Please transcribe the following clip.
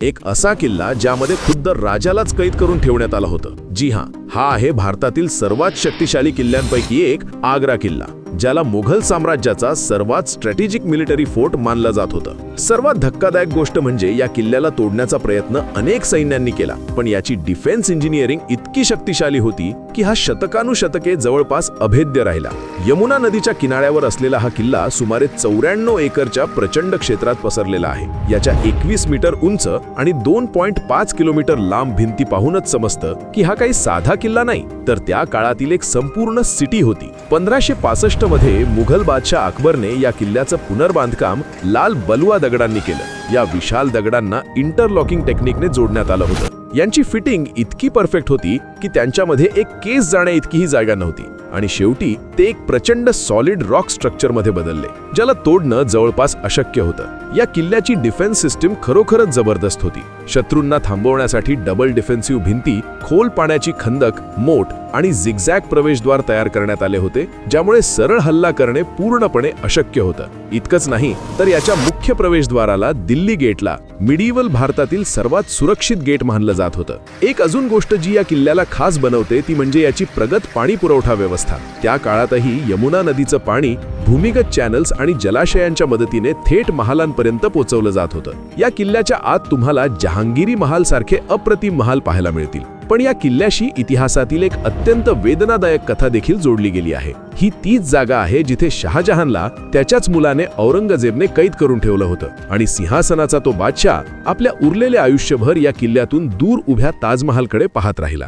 एक असा किल्ला ज्यामध्ये खुद्द राजालाच कैद करून ठेवण्यात आलं होतं. जी हा आहे भारतातील सर्वात शक्तिशाली किल्ल्यांपैकी एक आग्रा किल्ला, ज्याला मुघल साम्राज्याचा सर्वात स्ट्रॅटेजिक मिलिटरी फोर्ट मानलं जात होतं. सर्वात धक्कादायक गोष्ट म्हणजे या किल्ल्याला तोडण्याचा प्रयत्न अनेक सैन्यांनी केला, पण याची डिफेन्स इंजिनिअरिंग इतकी शक्तिशाली होती की हा शतकानुशतके जवळपास अभेद्य राहिला. यमुना नदीच्या किनाऱ्यावर असलेला हा किल्ला सुमारे 94 एकरच्या प्रचंड क्षेत्रात पसरलेला आहे. याच्या 21 मीटर उंच आणि 2.5 किलोमीटर लांब भिंती पाहूनच समजतं की हा काही साधा किल्ला नाही, तर त्या काळातील एक संपूर्ण सिटी होती. 1565 मध्ये मुघल बादशाह अकबरने या किल्ल्याचं पुनर्बांधकाम लाल बलुआ दगडांनी केलं. या विशाल दगडांना इंटरलॉकिंग टेक्निकने जोडण्यात आलं होतं. यांची फिटिंग इतकी परफेक्ट होती की त्यांच्यामध्ये एक केस जाण्या इतकीही जागा नव्हती, आणि शेवटी ते एक प्रचंड सॉलिड रॉक स्ट्रक्चर मध्ये बदलले, ज्याला तोडणं जवळपास अशक्य होतं. या किल्ल्याची डिफेन्स सिस्टीम खरोखरच जबरदस्त होती. शत्रूंना थांबवण्यासाठी डबल डिफेन्सिव्ह भिंती, खोल पाण्याची खंदक, मोट आणि झिगझॅग प्रवेशद्वार तयार करण्यात आले होते, ज्यामुळे सरळ हल्ला करणे पूर्णपणे अशक्य होतं. इतकंच नाही तर याच्या मुख्य प्रवेशद्वाराला, दिल्ली गेटला, मिडीवल भारतातील सर्वात सुरक्षित गेट मानलं जात होतं. एक अजून गोष्ट जी या किल्ल्याला खास बनवते ती म्हणजे याची प्रगत पाणी पुरवठा व्यवस्था. त्या काळातही यमुना नदीचं पाणी भूमिगत चॅनल्स आणि जलाशयांच्या मदतीने थेट महालांपर्यंत पोहोचवलं जात होतं. या किल्ल्याच्या आत तुम्हाला जहांगीरी महाल सारखे अप्रतिम महाल पाहायला मिळतील, पण या किल्ल्याशी इतिहासातील एक अत्यंत वेदनादायक कथा देखील जोडली गेली आहे. ही तीच जागा आहे जिथे शहाजहानला त्याच्याच मुलाने औरंगजेबने कैद करून ठेवलं होतं, आणि सिंहासनाचा तो बादशाह आपल्या उरलेल्या आयुष्यभर या किल्ल्यातून दूर उभ्या ताजमहालकडे पाहत राहिला.